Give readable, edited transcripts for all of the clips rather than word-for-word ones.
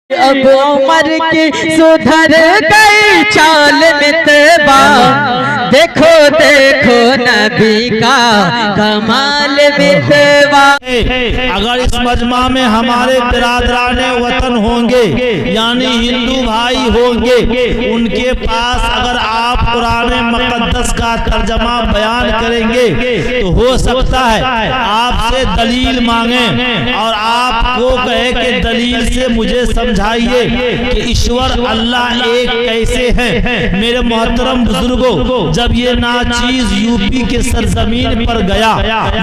अब उमर की सुधर गई चाल मितबा, देखो देखो नबी का कमाल मितबा। अगर इस मजमा में हमारे बिरादरान वतन होंगे यानी हिंदू भाई होंगे, उनके पास अगर आप कुरान मुक़द्दस का तर्जमा बयान करेंगे तो हो सकता है आपसे दलील मांगे और आपको कहे कि दलील से मुझे समझाइए कि ईश्वर अल्लाह एक कैसे हैं। मेरे मोहतरम बुजुर्गों, जब ये नाचीज यूपी के सरजमीन पर गया,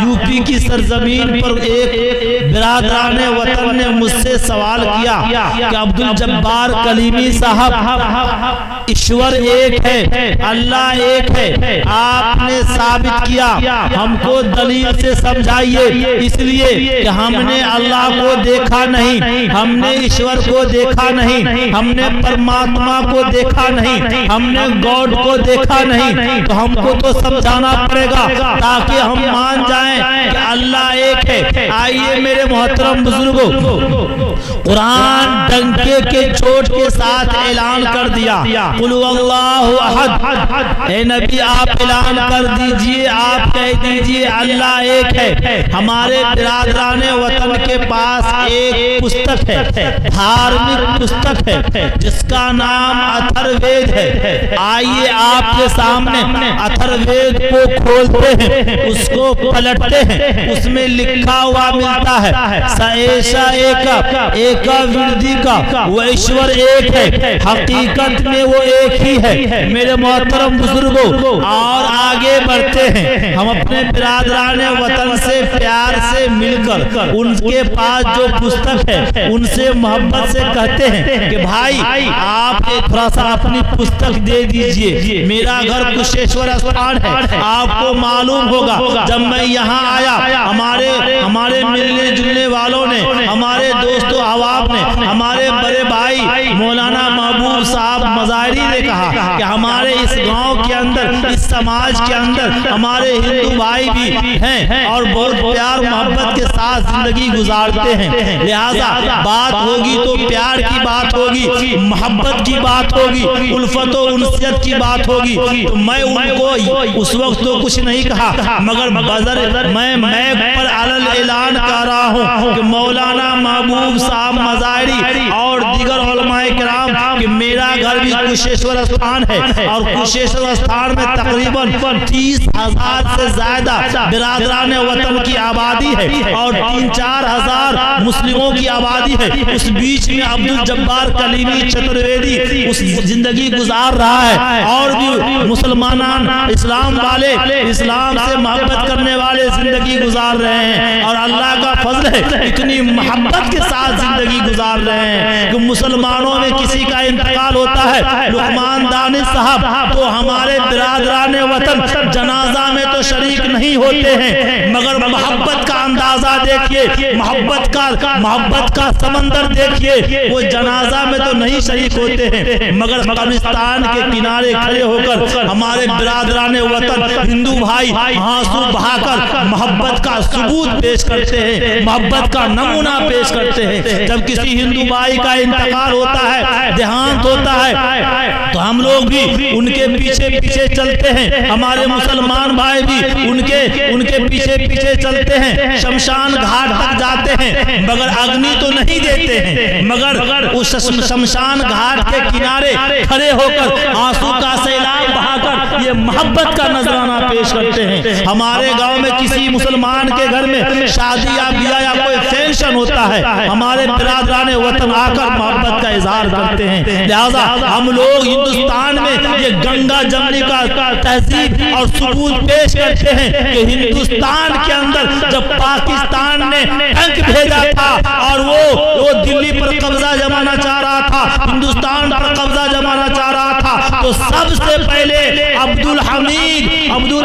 यूपी की सरजमीन पर एक बिरादरान वतन ने मुझसे सवाल किया कि अब्दुल जब्बार कलीमी साहब, ईश्वर एक है, अल्लाह एक है, आपने साबित किया, हमको दलील से समझाइए। इसलिए कि हमने अल्लाह को देखा नहीं, हमने ईश्वर को देखा नहीं, हमने परमात्मा को देखा नहीं, हमने गॉड को देखा नहीं, तो हमको तो समझाना पड़ेगा ताकि हम मान जाएं कि अल्लाह एक है। आइए मेरे मोहतरम बुजुर्गों, कुरान डंके के चोट के साथ ऐलान कर दिया, कुल अल्लाहु अहद। ए नबी आप ऐलान कर दीजिए, आप कह दीजिए अल्लाह एक है। हमारे बिरादरान वतन के पास एक पुस्तक है, धार्मिक पुस्तक है, जिसका नाम अथर्ववेद है। आइए आपके सामने अथर्ववेद को खोलते हैं, उसको पलटते हैं, उसमें लिखा हुआ मिलता है सएशा एक विरदी का वो ईश्वर एक है, हकीकत में वो एक ही है। मेरे मोहतरम बुजुर्गों, और आगे बढ़ते हैं, हम अपने बिरादरान वतन से प्यार से मिलकर उनके पास जो पुस्तक है उनसे मोहब्बत से कहते हैं कि भाई आप थोड़ा सा अपनी पुस्तक दे दीजिए। मेरा घर कुशेश्वर स्थान है, आपको मालूम होगा जब मैं यहाँ आया, हमारे मिलने जुलने वालों ने, हमारे दोस्तों अहबाब ने, हमारे बड़े भाई मौलाना महबूब साहब मज़ाहिरी ने कहा कि हमारे इस गांव के अंदर, इस समाज के अंदर हमारे हिंदू भाई भी हैं और बहुत प्यार मोहब्बत के साथ जिंदगी गुजारते हैं। लिहाजा बात होगी तो प्यार की बात होगी, मोहब्बत की बात होगी, उल्फत और उनसियत की बात होगी। तो मैं उनको उस वक्त तो कुछ नहीं कहा, मगर बदर मैं पर अलल ऐलान कर रहा हूँ कि मौलाना महबूब साहब मज़ाहिरी और दीगर उलमाए किराम कि मेरा घर भी कुशेश्वर स्थान है और कुशेश्वर स्थान में तकरीबन 30,000 से ज्यादा बिरादरान वतन की आबादी है और 3-4 हजार मुस्लिमों की आबादी है। उस बीच में अब्दुल जब्बार कलीमी चतुर्वेदी उस जिंदगी गुजार रहा है और भी मुसलमान इस्लाम वाले, इस्लाम से मोहब्बत करने वाले जिंदगी गुजार रहे हैं और अल्लाह का फजल है इतनी मोहब्बत के साथ जिंदगी गुजार रहे हैं कि मुसलमानों में किसी का इंतकाल होता है, लुकमान दानिश साहब तो हमारे बिरादरान वतन जनाजा में तो शरीक नहीं होते हैं, मगर मोहब्बत का अंदाजा देखिए, मोहब्बत का समंदर देखिए, वो जनाजा में तो नहीं शरीक होते हैं, मगर कब्रिस्तान के किनारे खड़े होकर हमारे बिरादरान वतन हिंदू भाई आंसू बहाकर मोहब्बत का सबूत पेश करते हैं, मोहब्बत का नमूना पेश करते हैं। जब किसी हिंदू भाई का इंतकाल होता है, देहांत होता है, तो हम लोग भी उनके पीछे पीछे चलते हैं, हमारे मुसलमान भाई भी उनके पीछे पीछे चलते हैं, शमशान घाट तक जाते हैं, मगर अग्नि तो नहीं देते हैं, मगर उस शमशान घाट के किनारे खड़े होकर आंसू का सैलाब बहाकर ये मोहब्बत का नजराना पेश करते हैं। हमारे गांव में किसी मुसलमान के घर में शादी या ब्याह या कोई फंक्शन होता है, हमारे बिरादरान वतन आकर मोहब्बत का इजहार करते हैं। लिहाजा हम लोग हिंदुस्तान में ये गंगा जमनी का तहजीब और सबूत पेश करते हैं कि हिंदुस्तान के अंदर जब पाकिस्तान ने टैंक भेजा था और वो दिल्ली पर कब्जा जमाना चाह रहा था, हिंदुस्तान पर कब्जा जमाना चाह रहा था, तो सबसे पहले अब्दुल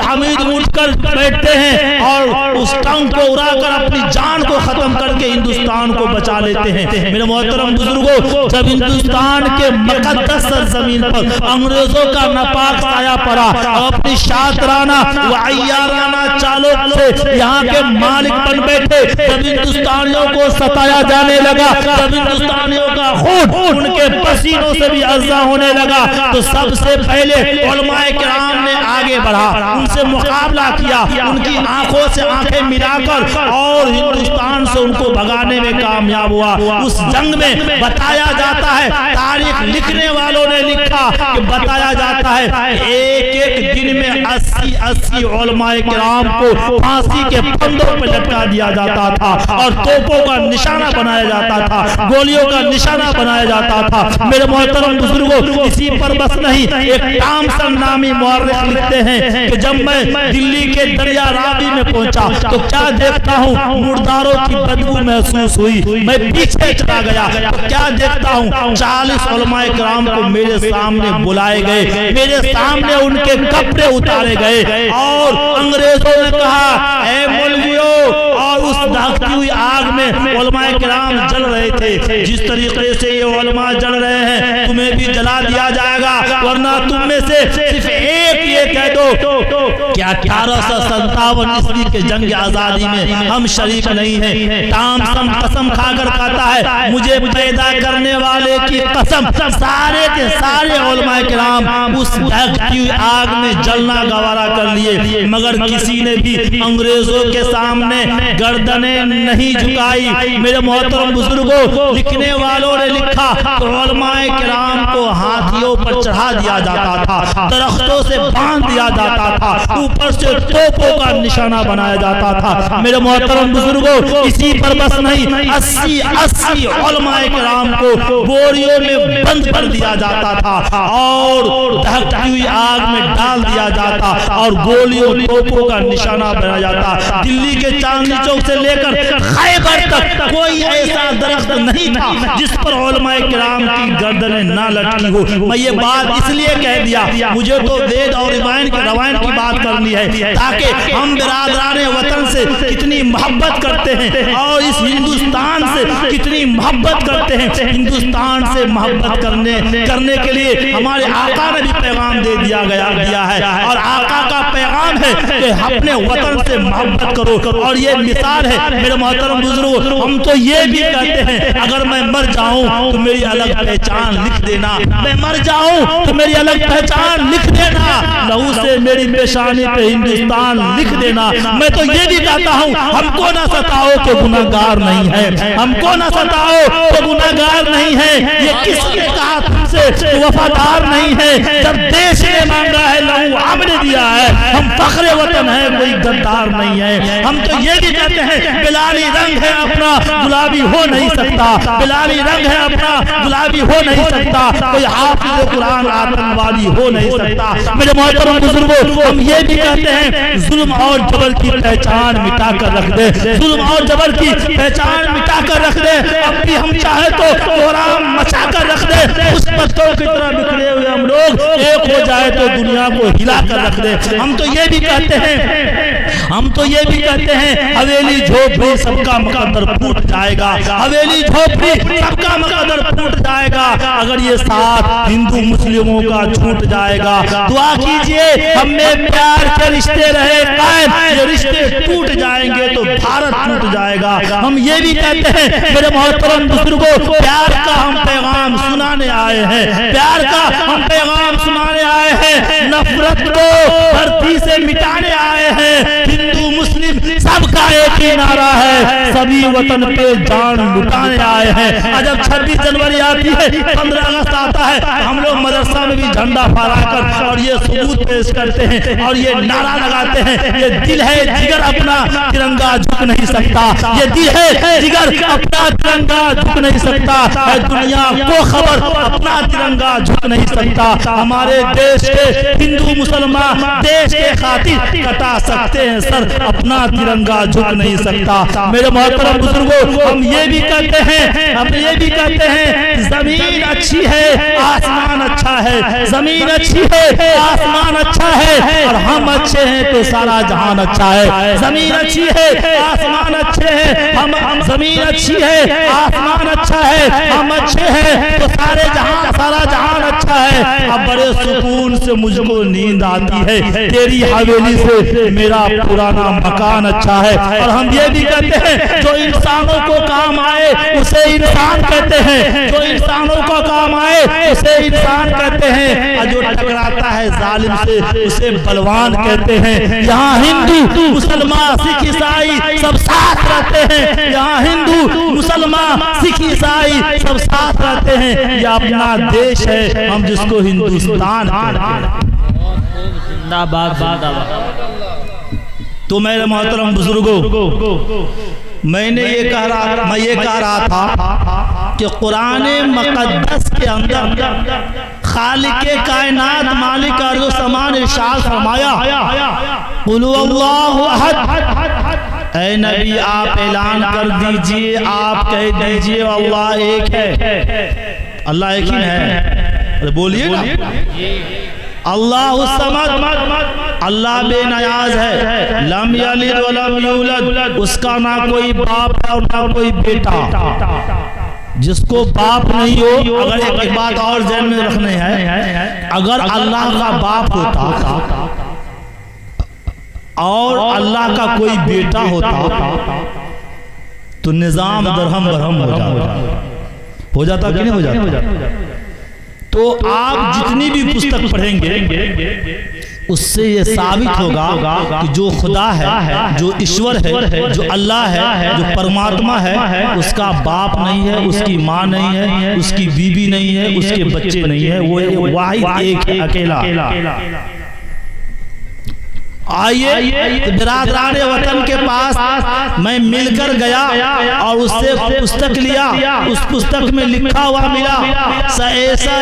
हमीद उठकर बैठते हैं और उस टंग को उड़ाकर अपनी जान को खत्म करके हिंदुस्तान को बचा लेते हैं। मेरे मोहतरम बुजुर्गों, जब हिंदुस्तान के मुकद्दस सरजमीन पर अंग्रेजों का नापाक साया पड़ा और अपनी शातराना व अय्याराना चालों से यहाँ के मालिक बन बैठे, जब हिंदुस्तानियों को सताया जाने लगा, जब हिंदुस्तानियों का खून उनके पसीनों से भी अज़्ज़ा होने लगा, तो सबसे पहले उलमाए किराम ने आगे बढ़ा, उनसे मुकाबला किया, उनकी आंखों से आंखें मिलाकर और हिंदुस्तान से उनको भगाने में कामयाब हुआ। उस जंग में बताया जाता है, तारीख लिखने वालों ने लिखा कि बताया जाता है एक एक दिन में 80 उलमाए किराम को फांसी के फंदों पर लटका दिया जाता था और तोपों का निशाना बनाया जाता था, गोलियों का निशाना बनाया जाता था। मेरे मोहतरम बुजुर्गों, इसी पर बस नहीं, एक टॉमसन नामी मुअर्रिख लिखते हैं कि जब मैं दिल्ली के दरिया रावी में पहुंचा तो क्या देखता हूँ, मुर्दारों की बदबू महसूस हुई। मैं पीछे चला गया तो क्या देखता हूँ, 40 उलमाए किराम को मेरे सामने बुलाए गए, मेरे सामने उनके कपड़े उतारे गए और अंग्रेजों ने कहा, ऐ मौलवियों, और उस दहकती हुई आग में उलमाए किराम जल रहे थे। जिस तरीके से ये उलमा जल रहे हैं, तुम्हें भी जला दिया जाएगा, वरना तुम में से सिर्फ एक ये कह दो कि 1857 ईस्वी के जंग आजादी में हम शरीक नहीं हैं। टॉमसन कसम खाकर कहता है, मुझे पैदा करने वाले की कसम, सारे के सारे उलमाए किराम उस दहकती हुई आग में जलना गवारा कर लिए, मगर किसी ने भी अंग्रेजों के सामने गर्दनें नहीं झुकाई। मेरे मोहतरम बुजुर्गों, लिखने वालों ने लिखा तो उलमाए किराम को हाथियों पर चढ़ा दिया जाता था, दरख्तों से बांध दिया जाता था, ऊपर से तोपों का निशाना बनाया जाता था। मेरे मोहतरम बुजुर्गों, इसी पर बस नहीं, 80 उलमाए किराम को बोरियों में बंद कर दिया जाता था और दहकती हुई आग में डाल दिया जाता और गोलियों तोपों का निशाना बनाया जाता। दिल्ली के चांदनी चौक से लेकर खैबर तक कोई ऐसा दरख्त नहीं था जिस पर उलमाए किराम की गर्दनें ना लटकी हो। मैं ये बात इसलिए कह दिया, मुझे तो वेद और रवायन की बात करनी है ताकि हम बिरादराने वतन से कितनी मोहब्बत करते हैं और इस हिंदुस्तान से कितनी मोहब्बत करते हैं। हिंदुस्तान से मोहब्बत करने के लिए हमारे आका ने भी पैगाम दे दिया है और आका का पैगाम है कि अपने वतन से मोहब्बत करो। और ये मिसाल है मेरे मोहतरम बुजुर्गों, हम तो ये भी कहते हैं, अगर मैं मर जाऊं तो मेरी अलग पहचान लिख देना, मैं मर जाऊं तो मेरी अलग पहचान लिख देना, लहू से मेरी पेशानी पे हिंदुस्तान लिख देना। मैं तो ये भी कहता हूँ, हमको ना सताओ तो गुनाहगार नहीं है, हमको ना सताओ तो गुनाहगार नहीं है। ये किसने कहा तुमसे वफादार नहीं है? जब देश ने मांगा है लहू आपने दिया है, हम फख्रे वतन है, कोई गद्दार नहीं है। हम तो ये भी कहते हैं, बिलाली रंग है अपना गुलाबी हो नहीं सकता, बिलाली रंग है अपना गुलाबी हो नहीं सकता, कोई हाफिज़ कुरान आतंकवादी हो नहीं सकता। मेरे मोहतरम बुजुर्गों, हम ये भी कहते हैं, जुल्म और जबर की पहचान मिटा कर रख दे, जुल्म और जबर की पहचान मिटा कर रख दे। अब भी हम चाहे तो कोहराम मचा कर रख दे, उस पत्थरों की तरह बिखरे हुए हम लोग एक हो जाए तो दुनिया को हिला कर रख दे। हम तो ये भी कहते हैं, हवेली झोपड़ी सबका मुकद्दर फूट जाएगा, हवेली झोपड़ी सबका मुकद्दर फूट जाएगा अगर ये साथ हिंदू मुस्लिमों का छूट जाएगा। दुआ कीजिए हमें प्यार के रिश्ते रहे कायम, ये रिश्ते टूट जाएंगे तो भारत टूट जाएगा। हम ये भी कहते हैं मेरे मोहतरम बुजुर्गों, प्यार का हम पैगाम सुनाने आए हैं, प्यार का हम पैगाम सुनाने आए हैं, नफरत को धरती से मिटाने आए हैं। हिंदू मुस्लिम सबका एक ही नारा है, सभी वतन पे जान लुटाने आए हैं। और जब 26 जनवरी आती है, 15 अगस्त आता है, हम लोग मदरसा में भी झंडा फहराकर और ये सबूत पेश करते हैं और ये नारा लगाते हैं, ये दिल है जिगर अपना तिरंगा झुक नहीं सकता, ये दिल है जिगर अपना तिरंगा झुक नहीं सकता, है दुनिया को खबर अपना तिरंगा झुक नहीं सकता। हमारे देश के हिंदू मुसलमान देश के खातिर कटा सकते हैं सर, अपना तिरंगा झुक नहीं नहीं सकता। मेरे मोहतरम बुजुर्गों, हम ये भी कहते हैं जमीन अच्छी है, आसमान अच्छा है, जमीन अच्छी है, आसमान अच्छा है, और हम अच्छे हैं तो सारा जहान अच्छा है। जमीन अच्छी है, आसमान अच्छे हैं, हम जमीन अच्छी है, आसमान अच्छा है, हम अच्छे हैं तो सारा जहान अच्छा है। अब बड़े सुकून से मुझको नींद आती है, तेरी हवेली से मेरा पुराना मकान अच्छा है। और हम ये भी कहते हैं जो इंसानों को काम आए उसे इंसान कहते हैं, जो इंसानों को काम आए उसे इंसान कहते हैं, और जो टकराता है जालिम से उसे बलवान कहते हैं। यहाँ हिंदू मुसलमान सिख ईसाई सब साथ रहते हैं, यहाँ हिंदू मुसलमान सिख ईसाई सब साथ रहते हैं। ये अपना देश है, हम जिसको हिंदुस्तान कहते हैं। जिंदाबाद जिंदाबाद। तो मेरे मोहतरम बुजुर्गों, मैं ये कह रहा था कि कुरान मुक़द्दस के अंदर खालिक़े कायनात मालिक अर्ज़ व समान इरशाद फरमाया, कुल हुवल्लाहु अहद। ऐ नबी आप ऐलान कर दीजिए, आप कह दीजिए अल्लाह एक है। अल्लाह एक ही है, बोलिए ना। अल्लाहु समद, अल्लाह बेनियाज है। लम यलिद व लम यूलद, उसका ना कोई बाप है और ना कोई बेटा। जिसको बाप नहीं हो, अगर एक बात और ध्यान में रखने है, अगर अल्लाह का बाप होता और अल्लाह का कोई बेटा होता तो निजाम दरहम बरहम हो जाता कि नहीं हो जाता। तो आप जितनी भी पुस्तक पढ़ेंगे उससे ये साबित होगा कि जो खुदा है, जो ईश्वर है, जो अल्लाह है, जो परमात्मा है, उसका बाप नहीं है, उसकी माँ नहीं है, उसकी बीवी नहीं है, उसके बच्चे नहीं है, वो वाहिद एक है, अकेला। आइए बिरादरान वतन के पास मैं मिलकर गया और उससे पुस्तक लिया। उस पुस्तक में लिखा हुआ मिला, ऐसा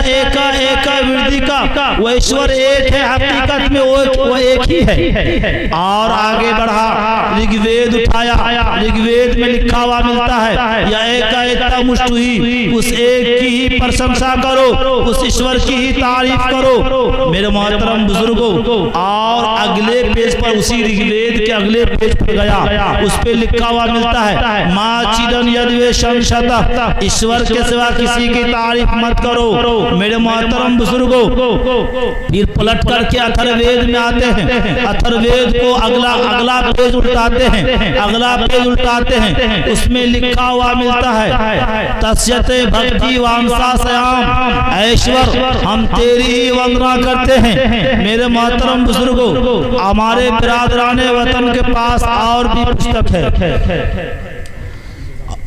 एका विरदी का वो ईश्वर एक है, हकीकत में वो एक ही है। और आगे बढ़ा, ऋग्वेद उठाया, ऋग्वेद में लिखा हुआ मिलता है, या एका मुष्टुही, उस एक की ही प्रशंसा करो, उस ईश्वर की ही तारीफ करो। मेरे मोहतरम बुजुर्गों, और अगले पेज पर, उसी ऋग्वेद के अगले पेज पर गया, उस पे लिखा हुआ मिलता है, मां चिदन यद्वे शंशता, ईश्वर के सिवा किसी की तारीफ मत करो। मेरे मोहतरम बुजुर्गों, फिर पलट करके अथर्ववेद में आते हैं, अथर्ववेद को अगला पेज उल्टाते हैं, अगला पेज उल्टाते हैं, उसमें लिखा हुआ मिलता है, तस्यते भक्ति वांसा श्याम, ऐश्वर हम तेरी ही वंदना करते हैं। मेरे मोहतरम बुजुर्गों, हमारे बिरादराने वतन के पास और भी पुस्तक है।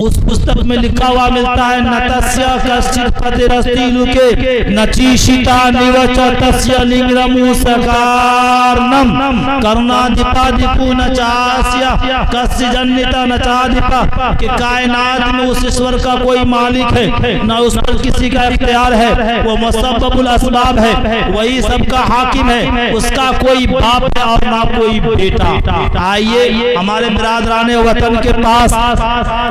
उस पुस्तक में लिखा हुआ मिलता है, नतस्य कश्चित् पतिरस्ति लुके नचीशिता निवच तस्य लिंगरमु सकारनम करुणाधिपाधिपु नचास्य कस्य जन्निता नचाधिपा, कि कायनात में उस ईश्वर का कोई मालिक है, ना उस पर किसी का इख्तियार है, वो मुसब्बबुल अस्बाब है, वही सबका हाकिम है, उसका कोई बाप है और ना कोई बेटा। आइए हमारे बिरादराने वतन के पास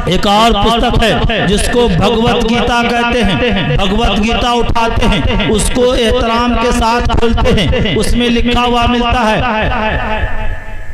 एक और पुस्तक है जिसको भगवत गीता कहते हैं। भगवत गीता उठाते हैं, उसको एहतराम के साथ खोलते हैं, उसमें लिखा हुआ मिलता है,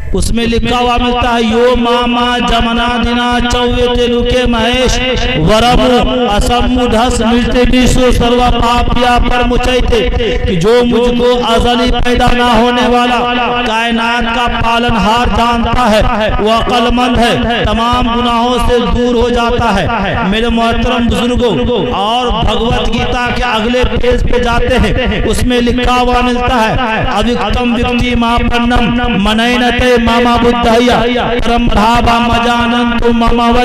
उसमें लिखा हुआ मिलता है, यो मामा जमना दिना चौवे तेलुके महेश वरमु असमुधस मिलते विश्व सर्व पापिया पर मुचैते, कि जो मुझको अजली पैदा ना होने वाला कायनात का पालनहार जानता है, वो अक्लमंद है, तमाम गुनाहों से दूर हो जाता है। मेरे मोहतरम बुजुर्गों, और भगवत गीता के अगले पेज पे जाते हैं, उसमें लिखा हुआ मिलता है, अविक्तम विक्ति मापन्नम मनैनते मामा बुद्धया परम भावा मजानन तुम ममा वै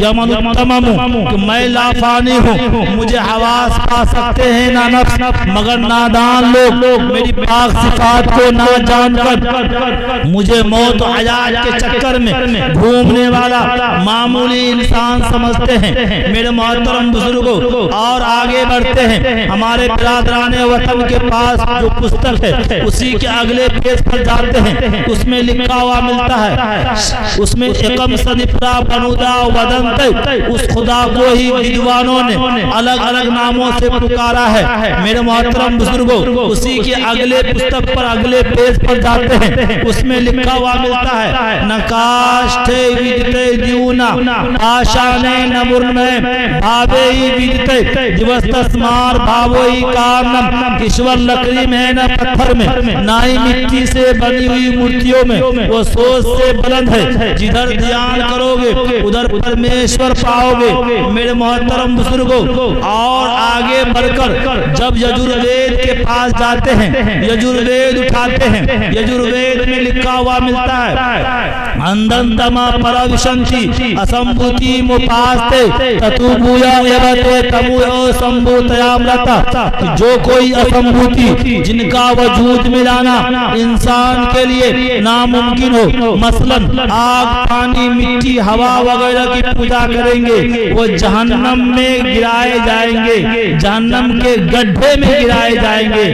यमन उत्तममु, कि मैं लाफानी हूँ, मुझे हवास पा सकते हैं ना नफ्स, मगर नादान लोग मेरी पाक सिफात को ना जानकर मुझे मौत हयात के चक्कर में घूमने वाला मामूली इंसान समझते हैं। मेरे मोहतरम बुजुर्गों, और आगे बढ़ते हैं, हमारे बिरादरान वतन के पास जो पुस्तक है उसी के अगले पेज पर जाते हैं, उसमें लिखा हुआ मिलता है, उसमें एकम सनिप्रा बनुदा वदंत, उस खुदा को ही विद्वानों ने अलग अलग नामों से पुकारा है। मेरे मोहतरम बुजुर्गों, उसी के अगले पुस्तक पर अगले पेज पर जाते हैं, उसमें लिखा हुआ मिलता है, नकाष्ठे विदिते द्यूना आशाने नमुर्मे भावे ही विदिते दिवस तस्मार भावो ही कारणम। ईश्वर लकड़ी में न पत्थर में, ना ही मिट्टी से बनी हुई मूर्तियों में, वो सोच से बुलंद है, जिधर ध्यान करोगे उधर परमेश्वर पाओगे। मेरे मोहतरम बुजुर्गों, और आगे बढ़कर जब यजुर्वेद के पास जाते हैं, यजुर्वेद उठाते हैं, यजुर्वेद में लिखा हुआ मिलता है, अंधंतमा परविशंति असंभूति मुपास्ते ततुभूया यवते तमुयो संभूतयामृता। जो कोई असंभूति जिनका वजूद मिलाना इंसान के लिए नामुमकिन हो, मसलन आग, पानी, मिट्टी, हवा वगैरह की पूजा करेंगे, वो जहन्नम में गिराए जाएंगे, जहन्नम के गड्ढे में गिराए जाएंगे।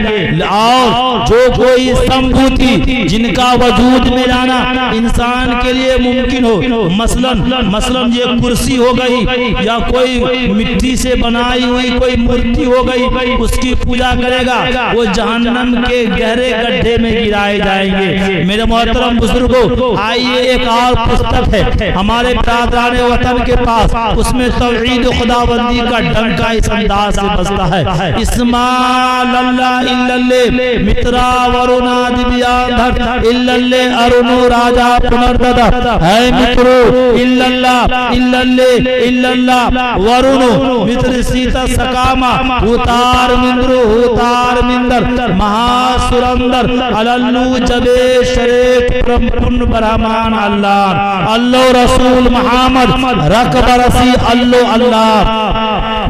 और जो कोई संभूति जिनका वजूद में लाना इंसान के लिए मुमकिन हो, मसलन ये कुर्सी हो गई या कोई मिट्टी से बनाई हुई कोई मूर्ति हो गई, उसकी पूजा करेगा, वो जहन्नम के गहरे गड्ढे में गिराए जाएंगे। मेरे मोहतरम बुजुर्गों, आइए एक और पुस्तक है हमारे बिरादरान वतन के पास, उसमें तौहीद खुदाबंदी का डंका इस अंदाज से बजता है, इस्मा लल्ला इल्लल्ले मित्रा वरुणा दिव्यांधर इल्लल्ले अरुणो राजा पुनर्ददा है मित्रो इल्लल्लाह इल्लल्ले इल्लल्लाह वरुणो मित्र सीता सकामा उतार मिंद्रो उतार मिंदर महासुरंदर अलल्लू जबे शरीक पुन ब्रह्मान अल्लाह अल्लाह रसूल मोहम्मद रक बरसी अल्लाह अल्लाह।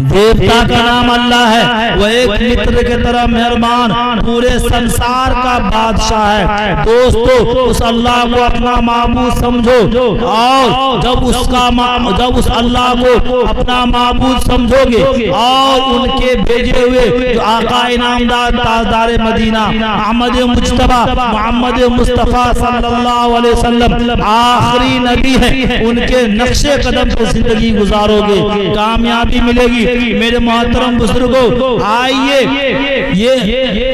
देवता का नाम अल्लाह है, वह एक मित्र की तरह मेहरबान, पूरे संसार का बादशाह है। दोस्तों, उस अल्लाह को अपना माबूद समझो, और जब उस अल्लाह को अपना माबूद समझोगे और उनके भेजे हुए आका इनामदार ताजदार मदीना अहमद मुज्तबा मोहम्मद मुस्तफा सल्लल्लाहु अलैहि वसल्लम आखिरी नबी है, उनके नक्शे कदम पर जिंदगी गुजारोगे, कामयाबी मिलेगी। मेरे मोहतरम बुजुर्गों, आइए ये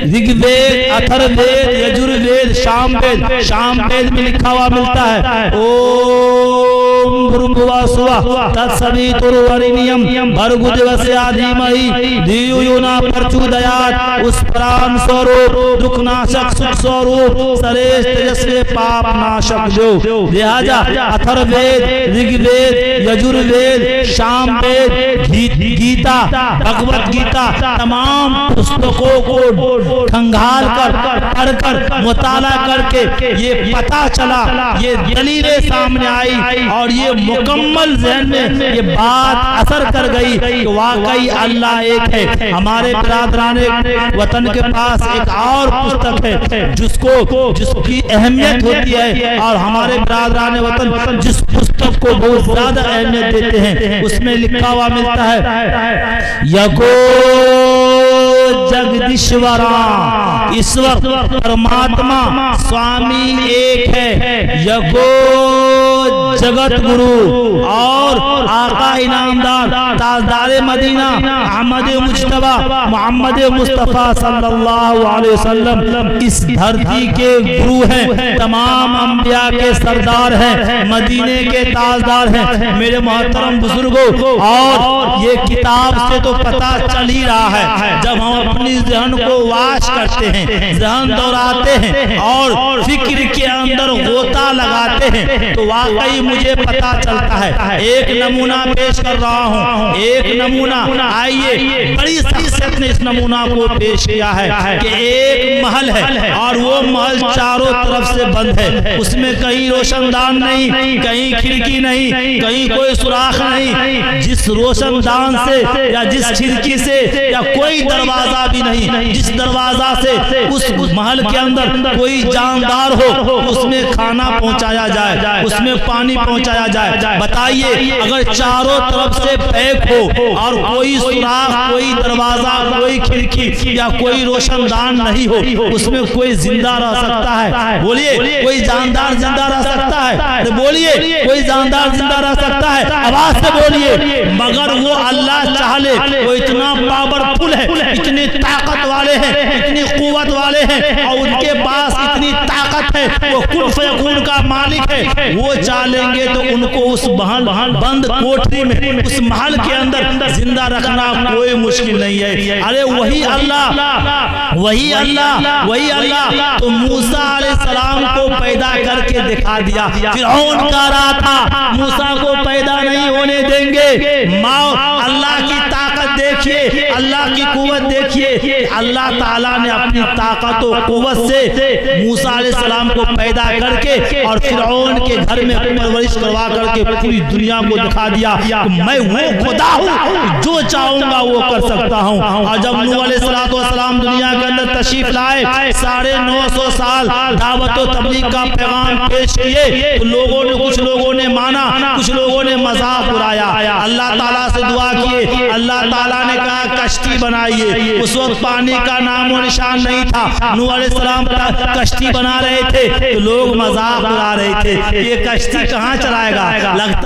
ऋग्वेद, अथर्ववेद, यजुर्वेद, सामवेद में लिखा हुआ मिलता है, ओम भूर्भुवः स्वः तत्सवितुर्वरेण्यं भर्गो देवस्य धीमहि धियो यो न प्रचोदयात्। उस प्राण स्वरूप दुखनाशक सुख स्वरूप श्रेष्ठ तेजस्वी पाप नाशक जो। लिहाजा अथर्ववेद, ऋग्वेद, यजुर्वेद, सामवेद, गीता, भगवत गीता, तमाम पुस्तकों को खंगाल कर पढ़कर मुताला करके ये पता चला, ये दलीलें सामने आई और ये मुकम्मल ज़हन में ये बात असर कर गई कि वाकई अल्लाह एक है। हमारे बिरादरान वतन के पास एक और पुस्तक है जिसकी अहमियत होती है, और हमारे बिरादरान वतन जिस पुस्तक को बहुत ज्यादा अहमियत देते हैं, उसमें लिखा हुआ मिलता है, यको जगदीश्वरा, ईश्वर परमात्मा स्वामी एक है, यको जगत गुरु और आका इनामदार ताजदार मदीना अहमद मुज्तबा मोहम्मद मुस्तफा सल्लल्लाहु अलैहि वसल्लम इस धरती के गुरु हैं, तमाम अंबिया के सरदार हैं, मदीने के ताजदार हैं। मेरे मोहतरम बुजुर्गों, और ये किताब से तो पता चल ही रहा है, जब हम अपनी जहन को वाश करते हैं, जहन दौड़ाते हैं और फिक्र के अंदर गोता लगाते हैं, तो वाकई मुझे पता चलता है। एक नमूना पेश कर रहा हूँ, एक नमूना। आइए, बड़ी शख्सियत ने ने इस नमूना को पेश किया है कि एक महल है और वो महल चारों तरफ से बंद है, उसमें कहीं रोशनदान नहीं, कहीं खिड़की नहीं, कहीं कोई सुराख नहीं। जिस रोशनदान से या जिस खिड़की से या कोई दरवाजा भी नहीं, जिस दरवाजा से उस महल के अंदर कोई जानदार हो उसमें खाना पहुंचाया जाए, उसमें पानी पहुंचाया जाए। बताइए अगर चारों तरफ से पैक हो और कोई सुराख, कोई दरवाजा, कोई खिड़की या कोई रोशनदान नहीं हो, उसमें कोई जिंदा रह सकता है? बोलिए कोई जानदार जिंदा रह सकता है? अरे बोलिए कोई जानदार जिंदा रह सकता है? आवाज से बोलिए। मगर वो अल्लाह चाह ले, वो इतना पावरफुल है, इतनी ताकत वाले हैं, इतनी कुव्वत वाले हैं और उनके पास इतनी ताकत है, वो कुल फयकून का मालिक है। वो चाहेंगे तो उनको उस बंद कोठरी में, उस महल के अंदर जिंदा रखना कोई मुश्किल नहीं है। अरे वही अल्लाह, वही अल्लाह, वही अल्लाह तो मूसा अलैहिस्सलाम को पैदा करके दिखा दिया। फिरौन कह रहा था मूसा को पैदा नहीं होने देंगे। माओ अल्लाह की ताकत देखिए, अल्लाह की कुव्वत देखिए। अल्लाह ताला ने अपनी ताकत और कुव्वत से मूसा अलैहिस्सलाम को पैदा करके और फिरौन के घर में परवरिश करवा करके पूरी दुनिया को दिखा दिया कि मैं वो खुदा हूँ, जो चाहूंगा वो कर सकता हूँ। और जब नूह अलैहिस्सलाम दुनिया के अंदर तशरीफ लाए, 950 साल दावत और तबलीग का पैगाम पेश किए, तो लोगों ने, कुछ लोगों ने माना, कुछ लोगों ने मजाक उड़ाया। अल्लाह ताला से दुआ किए, अल्लाह ताला ने कहा कश्ती बनाइए। उस वक्त पानी का नामो निशान नहीं था, नूह अलैहिस्सलाम कश्ती बना रहे थे तो लोग मजाक उड़ा रहे थे, ये कश्ती कहाँ चलाएगा, लगता